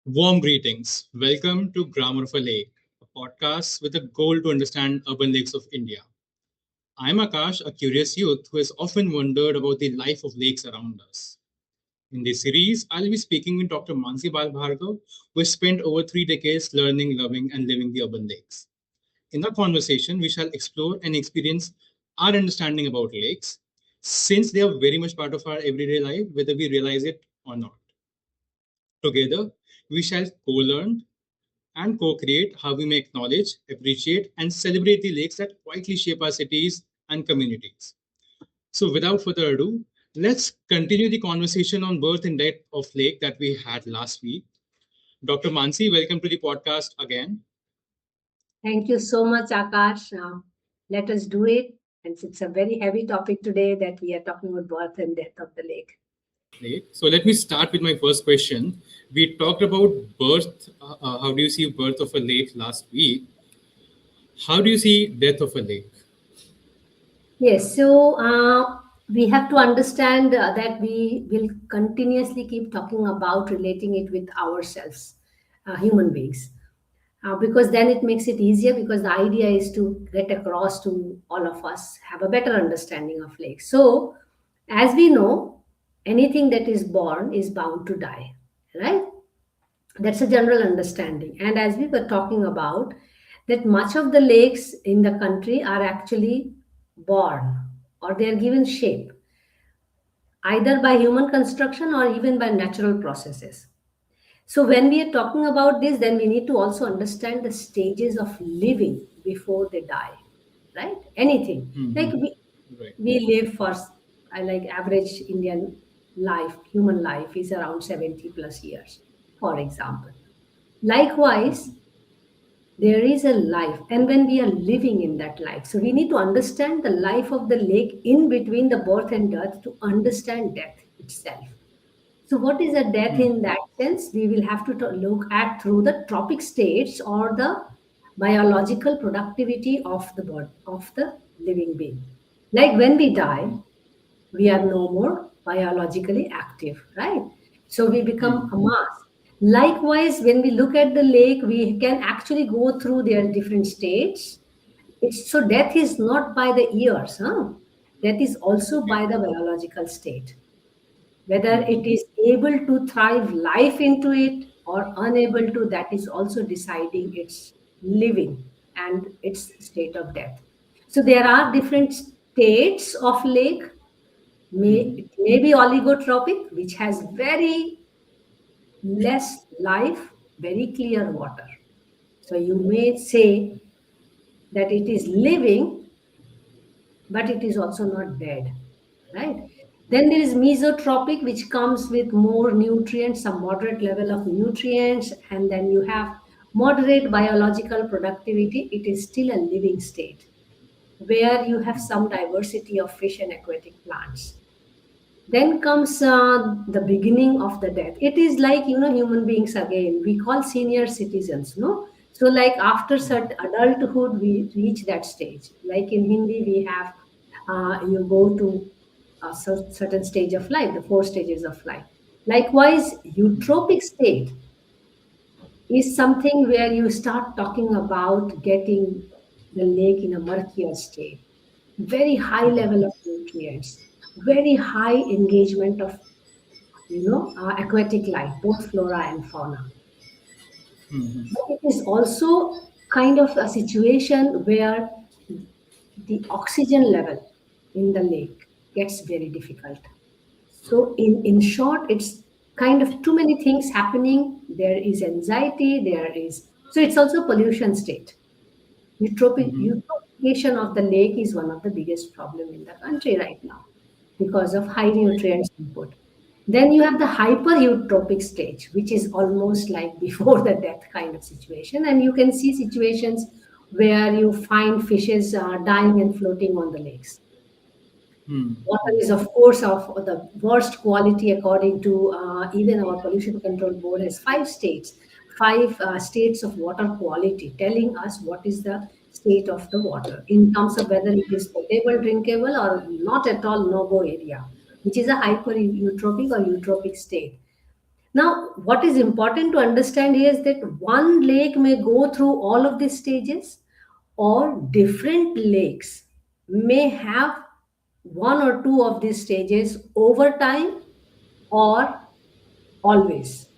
Warm greetings. Welcome to Grammar of a Lake, a podcast with a goal to understand urban lakes of India. I'm Akash, a curious youth who has often wondered about the life of lakes around us. In this series, I'll be speaking with Dr. Mansee Bal Bhargava, who has spent over 3 decades learning, loving, and living the urban lakes. In the conversation, we shall explore and experience our understanding about lakes, since they are very much part of our everyday life, whether we realize it or not. Together, we shall co learn and co create how we may acknowledge, appreciate, and celebrate the lakes that quietly shape our cities and communities. So, without further ado, let's continue the conversation on birth and death of lake that we had last week. Dr. Mansi, welcome to the podcast again. Thank you so much, Akash. Let us do it. And it's a very heavy topic today that we are talking about birth and death of the lake. Right. So let me start with my first question. We talked about birth. How do you see birth of a lake last week? How do you see death of a lake? Yes, so we have to understand that we will continuously keep talking about relating it with ourselves, human beings, because then it makes it easier because the idea is to get across to all of us, have a better understanding of lakes. So, as we know, anything that is born is bound to die, right? That's a general understanding. And as we were talking about, that much of the lakes in the country are actually born or they are given shape either by human construction or even by natural processes. So when we are talking about this, then we need to also understand the stages of living before they die, right? Anything like Mhm. Right. we live for like average Indian life, human life is around 70 plus years, for example. Likewise, there is a life, and when we are living in that life, so we need to understand the life of the lake in between the birth and death to understand death itself. So, what is a death Mhm. in that sense? We will have to look at through the tropic states or the biological productivity of the body of the living being. Like when we die, we are no more biologically active, right? So we become Mhm. a mass. Likewise, when we look at the lake, we can actually go through their different states. So death is not by the years, huh? Death is also Okay. by the biological state. Whether it Mhm. is able to thrive life into it or unable to, that is also deciding its living and its state of death. So there are different states of lake. Mhm. It may be oligotropic, which has very less life, very clear water. So you may say that it is living, but it is also not dead, right? Then there is mesotropic, which comes with more nutrients, some moderate level of nutrients, and then you have moderate biological productivity. It is still a living state where you have some diversity of fish and aquatic plants. Then comes the beginning of the death. It is like, human beings again, we call senior citizens, no? So like after certain adulthood, we reach that stage. Like in Hindi, we have, you go to a certain stage of life, the 4 stages of life. Likewise, eutropic state is something where you start talking about getting the lake in a murkier state, very high level of nutrients, very high engagement of aquatic life, both flora and fauna. Mhm. But it is also kind of a situation where the oxygen level in the lake gets very difficult. So, in short, it's kind of too many things happening. There is anxiety, so it's also pollution state. Mhm. Eutrophication of the lake is one of the biggest problem in the country right now because of high Right. nutrients input. Then you have the hypereutrophic stage, which is almost like before the death kind of situation. And you can see situations where you find fishes dying and floating on the lakes. Water Mhm. is, of course, of the worst quality according to even our pollution control board has five states of water quality, telling us what is the state of the water in terms of whether it is potable, drinkable, or not at all no-go area, which is a hypereutrophic or eutropic state. Now, what is important to understand is that one lake may go through all of these stages, or different lakes may have one or two of these stages over time or always.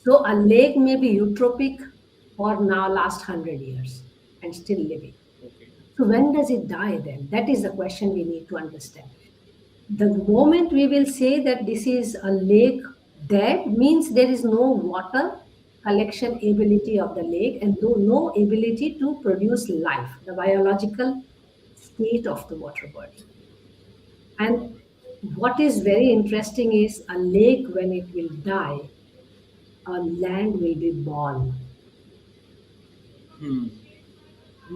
So, a lake may be eutrophic for now last 100 years and still living. Okay. So, when does it die then? That is the question we need to understand. The moment we will say that this is a lake dead means there is no water collection ability of the lake and no ability to produce life, the biological state of the water body. And what is very interesting is a lake, when it will die, a land will be born, Hmm.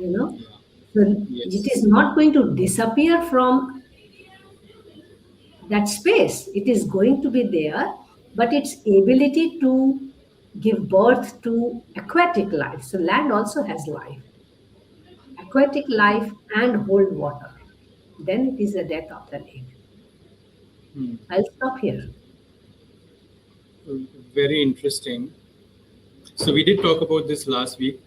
you know. Yeah. So it is Yes. not going to disappear from that space. It is going to be there, but its ability to give birth to aquatic life. So land also has life, aquatic life and hold water. Then it is the death of the lake. Hmm. I'll stop here. Very interesting. So we did talk about this last week.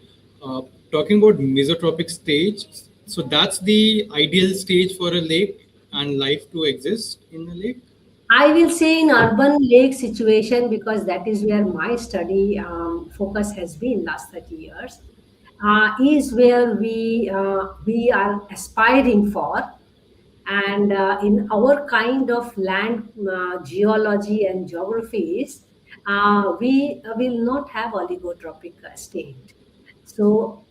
Uh, Talking about mesotropic stage. So that's the ideal stage for a lake and life to exist in a lake. I will say in urban lake situation because that is where my study focus has been last 30 years. Is where we are aspiring for, and in our kind of land geology and geographies, we will not have oligotropic state. So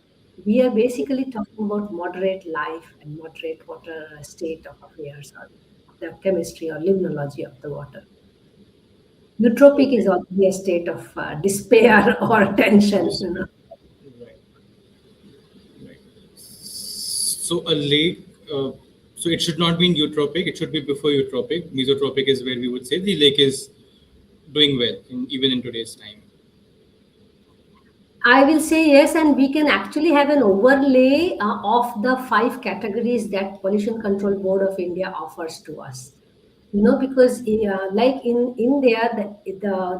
we are basically talking about moderate life and moderate water state of affairs, or the chemistry or limnology of the water. Eutropic is Okay. already a state of despair or tension. This right. Right. So a lake. So it should not be in eutropic. It should be before eutropic. Mesotropic is where we would say the lake is doing well, even in today's time. I will say yes, and we can actually have an overlay of the five categories that Pollution Control Board of India offers to us. Because like in there,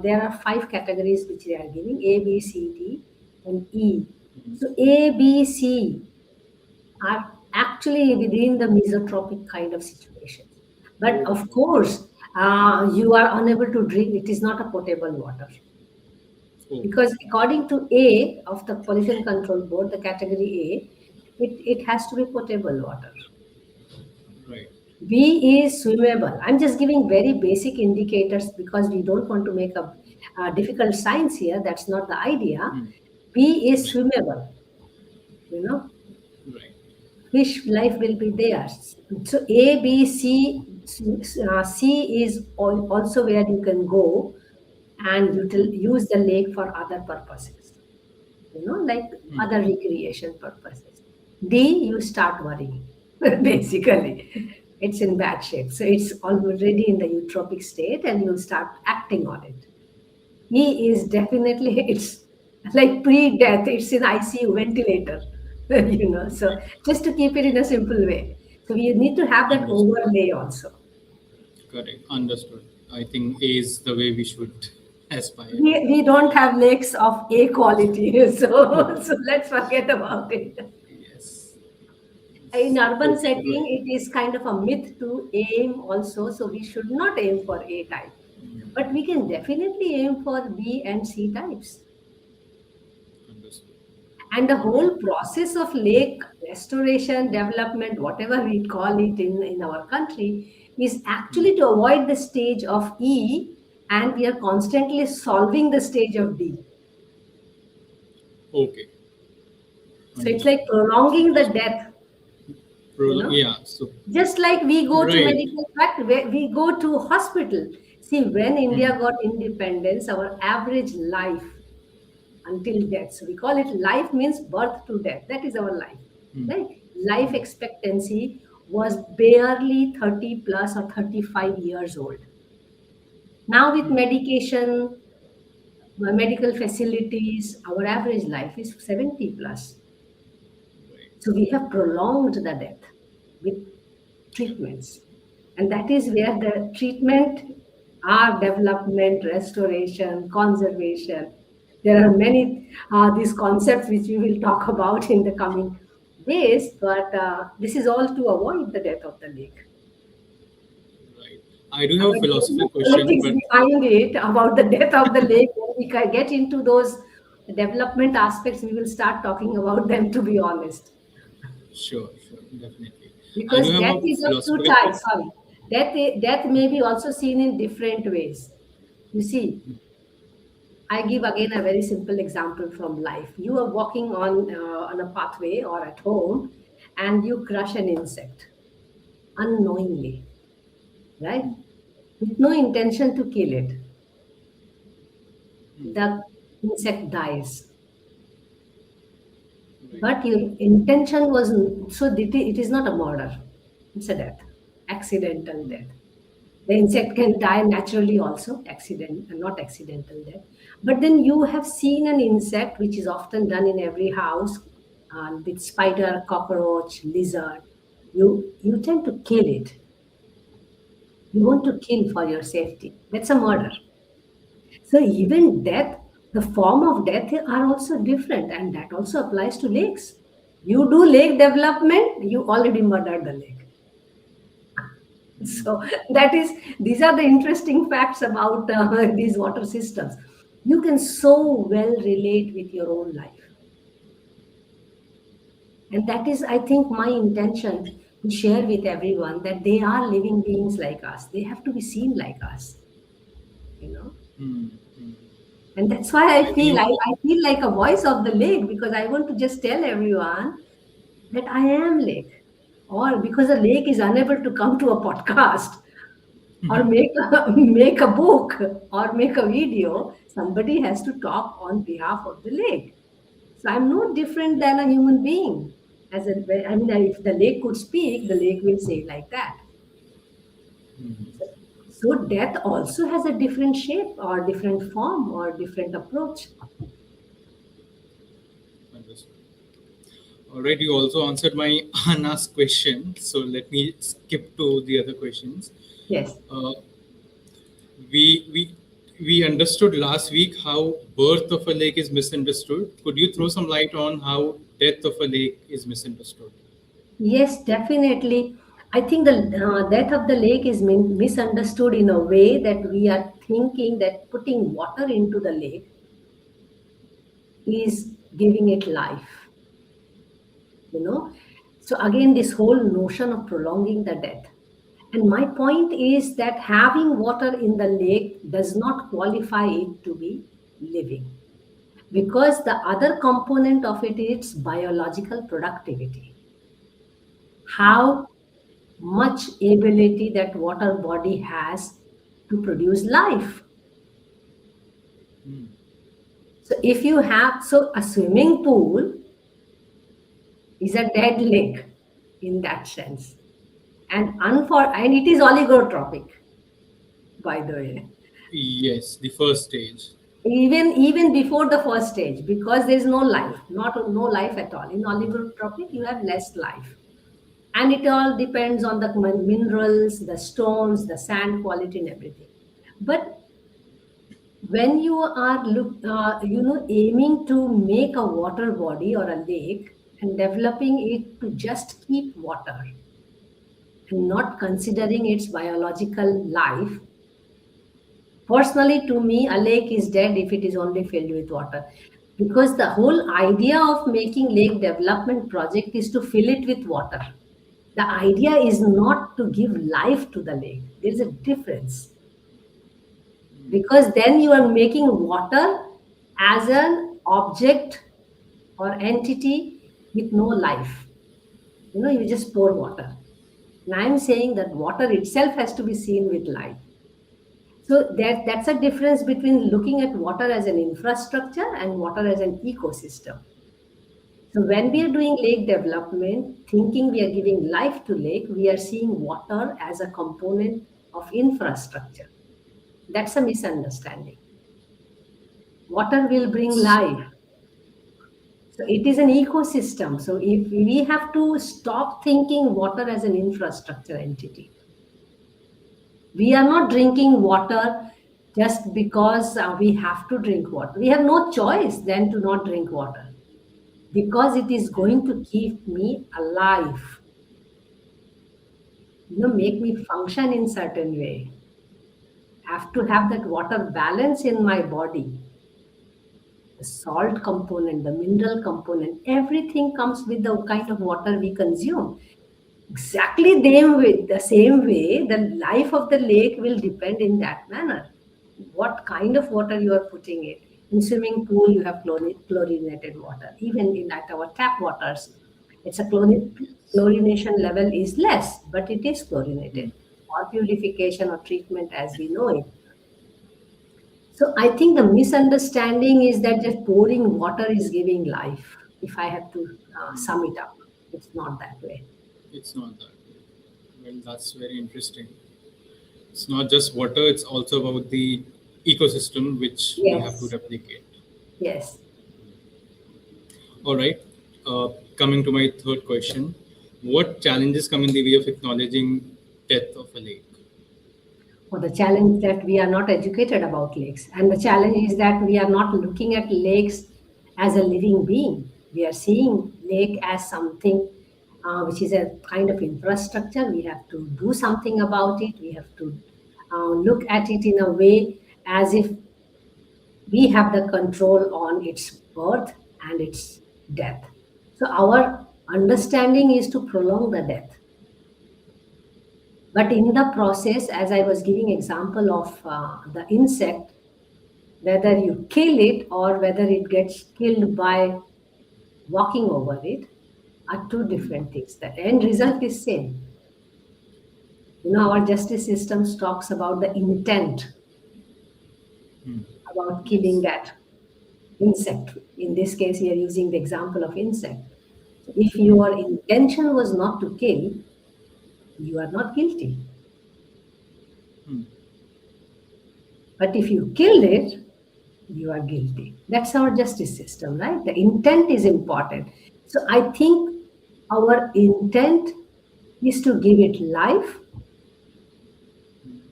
there are five categories which they are giving: A, B, C, D, and E. So A, B, C are actually within the mesotropic kind of situations. But Oh, of course, you are unable to drink. It is not a potable water. oh, Because according to A of the Pollution Control Board, the category A, it has to be potable water. right. B is swimmable. I'm just giving very basic indicators because we don't want to make a difficult science here. That's not the idea. Hmm. B is Right. swimmable. You know, Right. fish life will be there. So A, B, C, C is also where you can go and use the lake for other purposes. Like Hmm. other recreation purposes. D, you start worrying. Basically, it's in bad shape. So it's already in the eutropic state and you start acting on it. E is definitely, it's like pre-death, it's in ICU ventilator. So just to keep it in a simple way. So we need to have that Understood. overlay also. Correct. Understood. I think A is the way we should aspire. We don't have lakes of A quality, so let's forget about it. Yes. In urban Okay. setting, Right. it is kind of a myth to aim also, so we should not aim for A type. But we can definitely aim for B and C types. Understood. And the Right. whole process of lake restoration, development, whatever we call it in our country, is Hmm. actually to avoid the stage of E, and we are constantly solving the stage of D. Okay. So it's like Understood. prolonging the Understood. death, you know. Yeah. So Just like we go to right. medical practice, we go to hospital. See, when Hmm. India got independence, our average life until death. So we call it life means birth to death. That is our life. Hmm. Right? Life expectancy was barely 30 plus or 35 years old. Now with Hmm. medication, medical facilities, our average life is 70 plus. Right. So we have prolonged the death with treatments. And that is where the treatment our development, restoration, conservation. There are many these concepts which we will talk about in the coming days, but this is all to avoid the death of the lake. Right. I do have a But there is no philosophical question, politics but behind it about the death of the lake. When we get into those development aspects, we will start talking about them, to be honest. sure, sure, definitely. I do Because have death a is of two philosophical types. question. Sorry, death may be also seen in different ways. You see, I give again a very simple example from life. You are walking on a pathway or at home, and you crush an insect unknowingly, right? With no intention to kill it. The insect dies, Right. but your intention was so it is not a murder. It's a death, accidental death. The insect can die naturally also, not accidental death. But then you have seen an insect, which is often done in every house, with spider, cockroach, lizard. You tend to kill it. You want to kill for your safety. That's a murder. So even death, the form of death are also different, and that also applies to lakes. You do lake development, you already murdered the lake. So that is, these are the interesting facts about these water systems. You can so well relate with your own life, and that is, I think, my intention to share with everyone that they are living beings like us. They have to be seen like us, you know. Hmm. Hmm. And that's why I I think feel you. I feel like a voice of the lake because I want to just tell everyone that I am lake, or because a lake is unable to come to a podcast or make a book or make a video, somebody has to talk on behalf of the lake. So I'm no different than a human being. I mean, if the lake could speak, the lake will say like that. So death also has a different shape or different form or different approach. Understood. All right, you also answered my unasked question, so let me skip to the other questions. Yes. Uh, we we we understood last week how birth of a lake is misunderstood. Could you throw some light on how death of a lake is misunderstood? Yes, definitely. I think the death of the lake is misunderstood in a way that we are thinking that putting water into the lake is giving it life, you know. So again, this whole notion of prolonging the death. And my point is that having water in the lake does not qualify it to be living because the other component of it is biological productivity. How much ability that water body has to produce life. So if you have, so a swimming pool is a dead lake in that sense. And it is oligotrophic, by the way. Yes, the first stage. Even before the first stage, because there is no life, not no life at all. In oligotrophic, you have less life. And it all depends on the minerals, the stones, the sand quality, and everything. But when you are aiming to make a water body or a lake and developing it to just keep water and not considering its biological life, personally to me a lake is dead if it is only filled with water, because the whole idea of making lake development project is to fill it with water. The idea is not to give life to the lake. There's a difference, because then you are making water as an object or entity with no life. You just pour water. And I'm saying that water itself has to be seen with life. So that's a difference between looking at water as an infrastructure and water as an ecosystem. So when we are doing lake development, thinking we are giving life to lake, we are seeing water as a component of infrastructure. That's a misunderstanding. Water will bring life. So it is an ecosystem. So if we have to stop thinking water as an infrastructure entity. We are not drinking water just because we have to drink water. We have no choice than to not drink water because it is going to keep me alive, make me function in certain way. Have to have that water balance in my body. The salt component, the mineral component, everything comes with the kind of water we consume. Exactly the same way, the life of the lake will depend in that manner. What kind of water you are putting it. In swimming pool, you have chlorinated water. Even in at our tap waters, it's a chlorination level is less, but it is chlorinated. Or purification or treatment as we know it. So I think the misunderstanding is that just pouring water is giving life. If I have to sum it up, it's not that way. It's not that. Well, that's very interesting. It's not just water, it's also about the ecosystem which we have to Yes, replicate. yes. All right. Coming to my third question, what challenges come in the way of acknowledging death of a lake? Or the challenge that we are not educated about lakes. And the challenge is that we are not looking at lakes as a living being. We are seeing lake as something which is a kind of infrastructure. We have to do something about it. We have to look at it in a way as if we have the control on its birth and its death. So our understanding is to prolong the death. But in the process, as I was giving example of the insect, whether you kill it or whether it gets killed by walking over it are two different things. The end result is same. Our justice system talks about the intent about killing Yes. that insect. In this case, we are using the example of insect. So if your intention was not to kill, you are not guilty. But if you killed it, you are guilty. That's our justice system, right? The intent is important. So I think our intent is to give it life,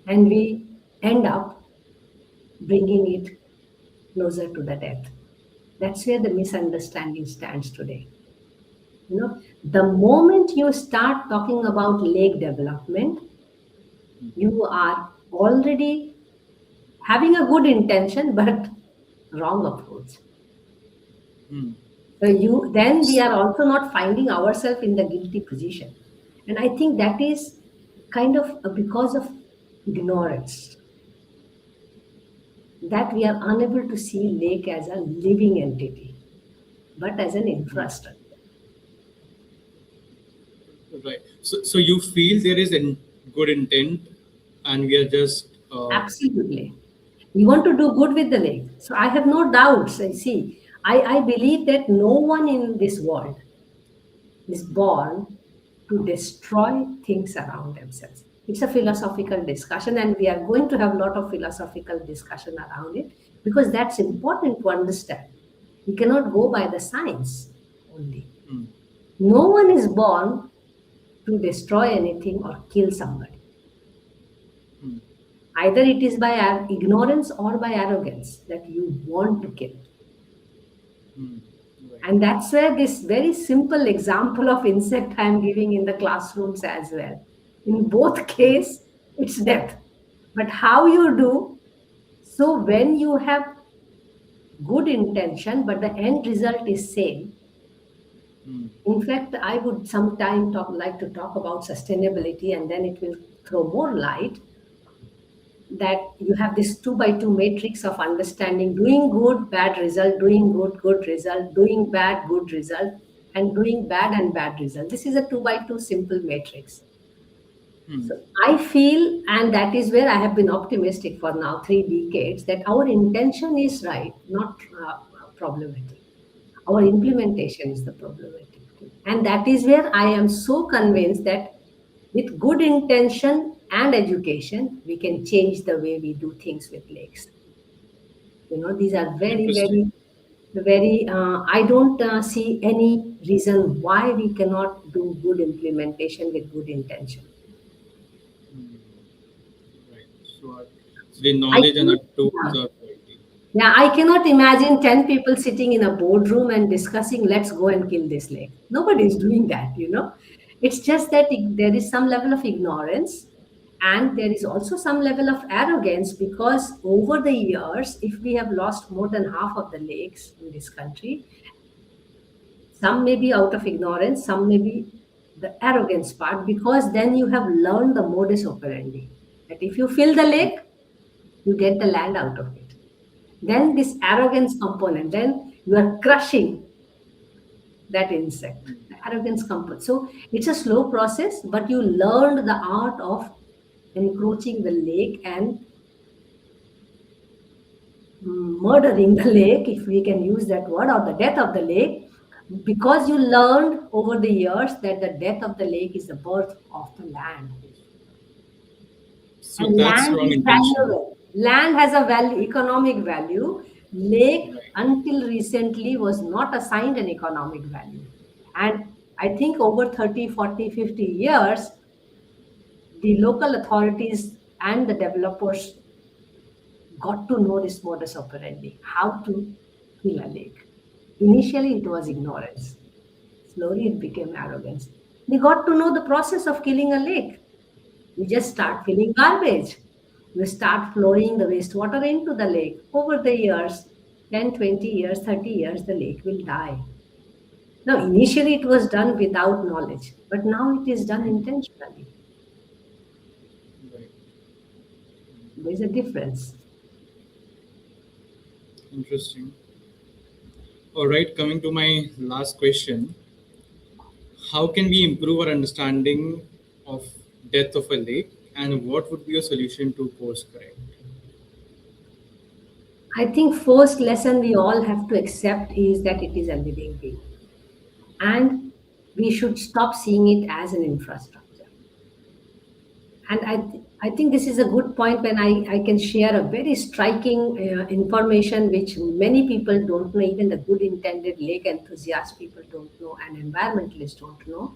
and we end up bringing it closer to the death. That's where the misunderstanding stands today. The moment you start talking about lake development, you are already having a good intention but wrong approach. So then we are also not finding ourselves in the guilty position. And I think that is kind of because of ignorance, that we are unable to see lake as a living entity, but as an infrastructure. Right. So you feel there is a good intent, and we are just Absolutely. We want to do good with the lake. So I have no doubts. I believe that no one in this world is born to destroy things around themselves. It's a philosophical discussion, and we are going to have a lot of philosophical discussion around it because that's important to understand. We cannot go by the science only. No one is born to destroy anything or kill somebody. Either it is by ignorance or by arrogance that you want to kill. And that's where this very simple example of insect I'm giving in the classrooms as well. In both case, it's death. But how you do, so when you have good intention, but the end result is same. In fact, I would sometime like to talk about sustainability, and then it will throw more light that you have this 2 by 2 matrix of understanding: doing good, bad result; doing good, good result; doing bad, good result; and doing bad and bad result. This is a 2 by 2 simple matrix. So I feel, and that is where I have been optimistic for now 3 decades, that our intention is right, not problematic. Our implementation is the problematic thing. And that is where I am so convinced that with good intention and education, we can change the way we do things with lakes. These are very, interesting. I don't see any reason why we cannot do good implementation with good intention. what. So the I knowledge and cannot, the tools yeah. are quality. Yeah, I cannot imagine 10 people sitting in a boardroom and discussing, let's go and kill this lake. Nobody is doing that. It's just that there is some level of ignorance and there is also some level of arrogance because over the years, if we have lost more than half of the lakes in this country, some may be out of ignorance, some may be the arrogance part because then you have learned the modus operandi. That if you fill the lake, you get the land out of it. Then this arrogance component, then you are crushing that insect, the arrogance component. So it's a slow process, but you learned the art of encroaching the lake and murdering the lake, if we can use that word, or the death of the lake, because you learned over the years that the death of the lake is the birth of the land. So And that's land wrong is intention. valuable. Land has a value, economic value. Lake, Right. until recently, was not assigned an economic value. And I think over 30, 40, 50 years, the local authorities and the developers got to know this modus operandi, how to kill a lake. Initially, it was ignorance. Slowly, it became arrogance. They got to know the process of killing a lake. We just start filling garbage. We start flowing the wastewater into the lake. Over the years, 10, 20 years, 30 years, the lake will die. Now, initially it was done without knowledge, but now it is done intentionally. Right. There's a difference. Interesting. All right, coming to my last question. How can we improve our understanding of death of a lake and what would be a solution to course correct? I think first lesson we all have to accept is that it is a living being. And we should stop seeing it as an infrastructure. And I think this is a good point when I can share a very striking information which many people don't know, even the good intended lake enthusiast people don't know, and environmentalists don't know.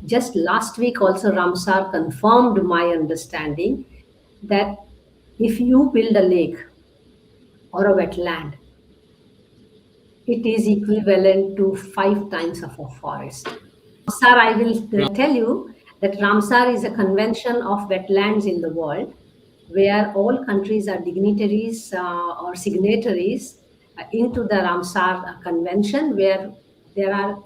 Just last week, also, Ramsar confirmed my understanding that if you build a lake or a wetland, it is equivalent to 5 times of a forest. Ramsar, I will tell you that Ramsar is a convention of wetlands in the world where all countries are dignitaries or signatories into the Ramsar Convention, where there are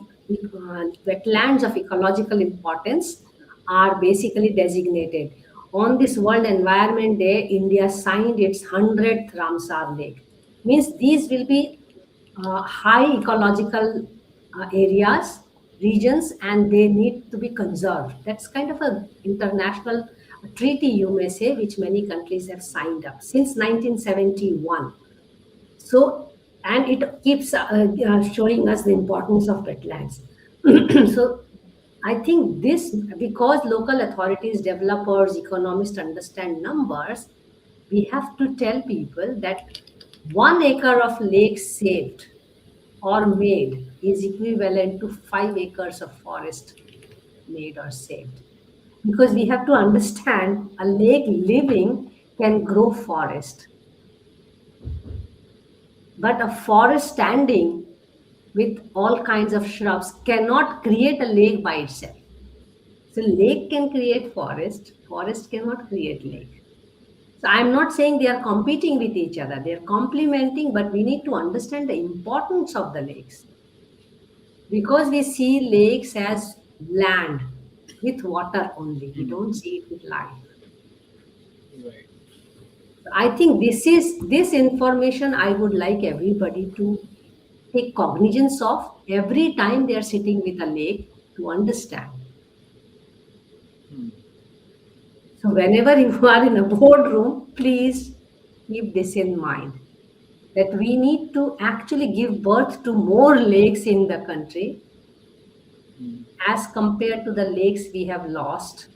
wetlands of ecological importance are basically designated. On this World Environment Day, India signed its 100th Ramsar Lake. Means these will be high ecological areas, regions, and they need to be conserved. That's kind of an international treaty, you may say, which many countries have signed up since 1971. So, and it keeps showing us the importance of wetlands. So, I think this, because local authorities, developers, economists understand numbers, we have to tell people that 1 acre of lake saved or made is equivalent to 5 acres of forest made or saved. Because we have to understand a lake living can grow forest, but a forest standing with all kinds of shrubs cannot create a lake by itself. So, lake can create forest, forest cannot create lake. So, I'm not saying they are competing with each other, they are complementing, but we need to understand the importance of the lakes. Because we see lakes as land with water only, we don't see it with life. Right. I think this information I would like everybody to take cognizance of every time they are sitting with a lake to understand. So whenever you are in a boardroom, please keep this in mind that we need to actually give birth to more lakes in the country as compared to the lakes we have lost,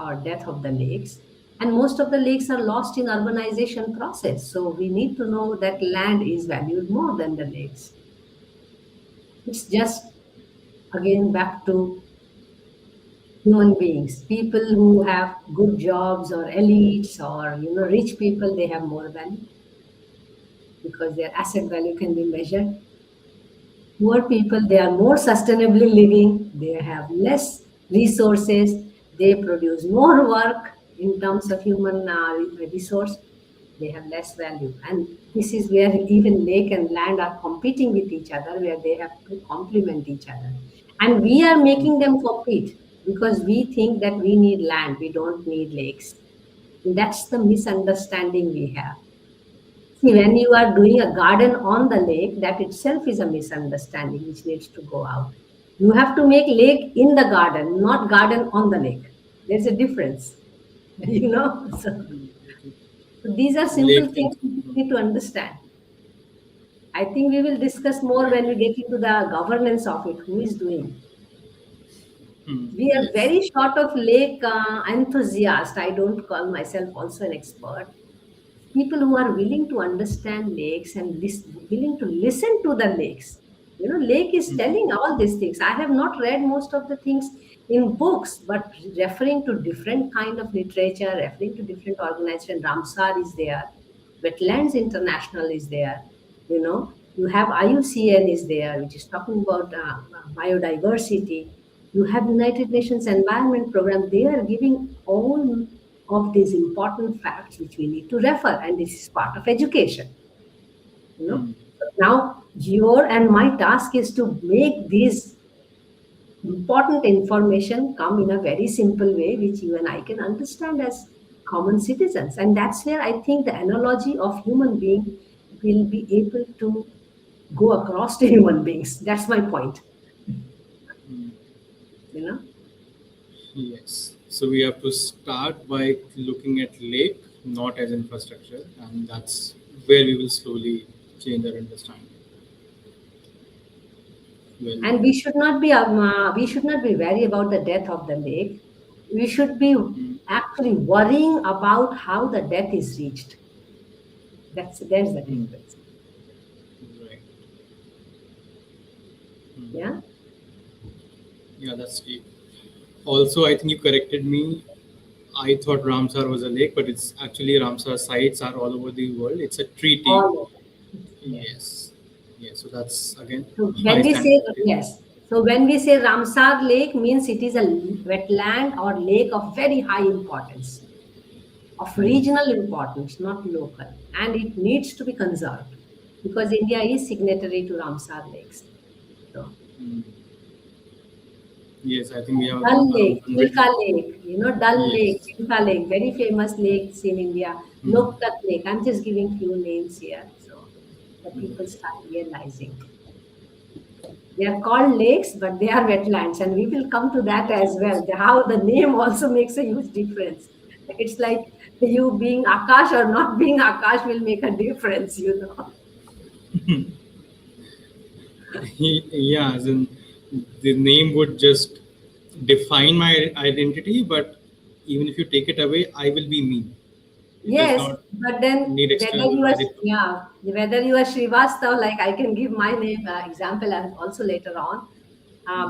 or death of the lakes. And most of the lakes are lost in urbanization process. So we need to know that land is valued more than the lakes. It's just again back to human beings. People who have good jobs or elites or rich people, they have more value because their asset value can be measured. Poor people, they are more sustainably living, they have less resources, they produce more work in terms of human resource, they have less value. And this is where even lake and land are competing with each other, where they have to complement each other. And we are making them compete because we think that we need land, we don't need lakes. And that's the misunderstanding we have. See, when you are doing a garden on the lake, that itself is a misunderstanding which needs to go out. You have to make lake in the garden, not garden on the lake. There's a difference, So these are simple Lake things and we need to understand. I think we will discuss more when we get into the governance of it. Who is doing? We are yes. very short of lake enthusiast. I don't call myself also an expert. People who are willing to understand lakes and willing to listen to the lakes. Lake is telling all these things. I have not read most of the things in books, but referring to different kind of literature, referring to different organization. Ramsar is there, Wetlands International is there. You have IUCN is there, which is talking about biodiversity. You have United Nations Environment Program. They are giving all of these important facts which we need to refer, and this is part of education. Now your and my task is to make these important information come in a very simple way which you and I can understand as common citizens. And that's where I think the analogy of human being will be able to go across to human beings. That's my point. you know Yes. So we have to start by looking at lake not as infrastructure, and that's where we will slowly change our understanding. Well, and we should not be worried about the death of the lake. We should be actually worrying about how the death is reached. There's the difference. right. Yeah. Yeah, that's deep. Also, I think you corrected me. I thought Ramsar was a lake, but it's actually Ramsar sites are all over the world. It's a treaty. All over. Yes. Yes. Yeah. So that's again, So I when we stand say corrected. yes, so when we say Ramsar Lake means it is a wetland or lake of very high importance, of regional importance, not local, and it needs to be conserved because India is signatory to Ramsar lakes. So Yes, I think we have Dal around Lake, 100. Chilka Lake, Dal Lake, Yes. Chilka Lake, very famous lakes in India. Loktak Lake. I'm just giving few names here, so the people start realizing. They are called lakes, but they are wetlands, and we will come to that as well. How the name also makes a huge difference. It's like you being Akash or not being Akash will make a difference. Yeah, as in the name would just define my identity, but even if you take it away, I will be me. It does Yes, not but then need external validation. whether you are Srivastav, like I can give my name example and also later on,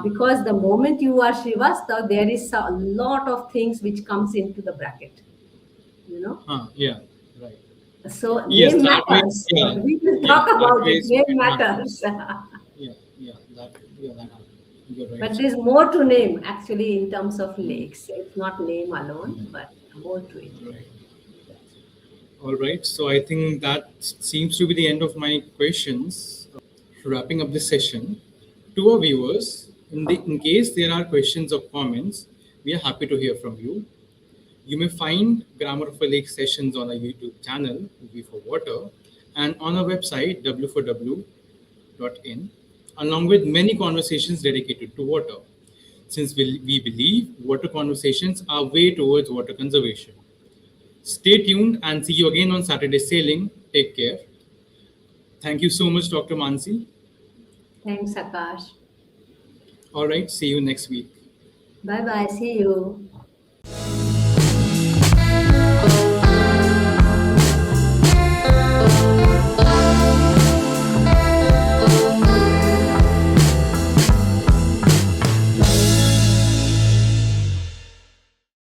because the moment you are Srivastav, there is a lot of things which comes into the bracket. You know. Huh, yeah, right. So Yes, name that way, matters. yeah, We will yeah, talk that about way it. Name it matters. matters. Yeah, that happens. You're right. But there's more to name actually in terms of lakes. It's not name alone, but more to it. Right. All right. So I think that seems to be the end of my questions. Wrapping up this session, to our viewers, in case there are questions or comments, we are happy to hear from you. You may find Grammar of a Lake sessions on our YouTube channel, V for Water, and on our website, w4w.in, along with many conversations dedicated to water, since we believe water conversations are way towards water conservation. Stay tuned and see you again on Saturday Sailing. Take care. Thank you so much, Dr. Mansee. Thanks, Akash. All right, see you next week. Bye bye. See you.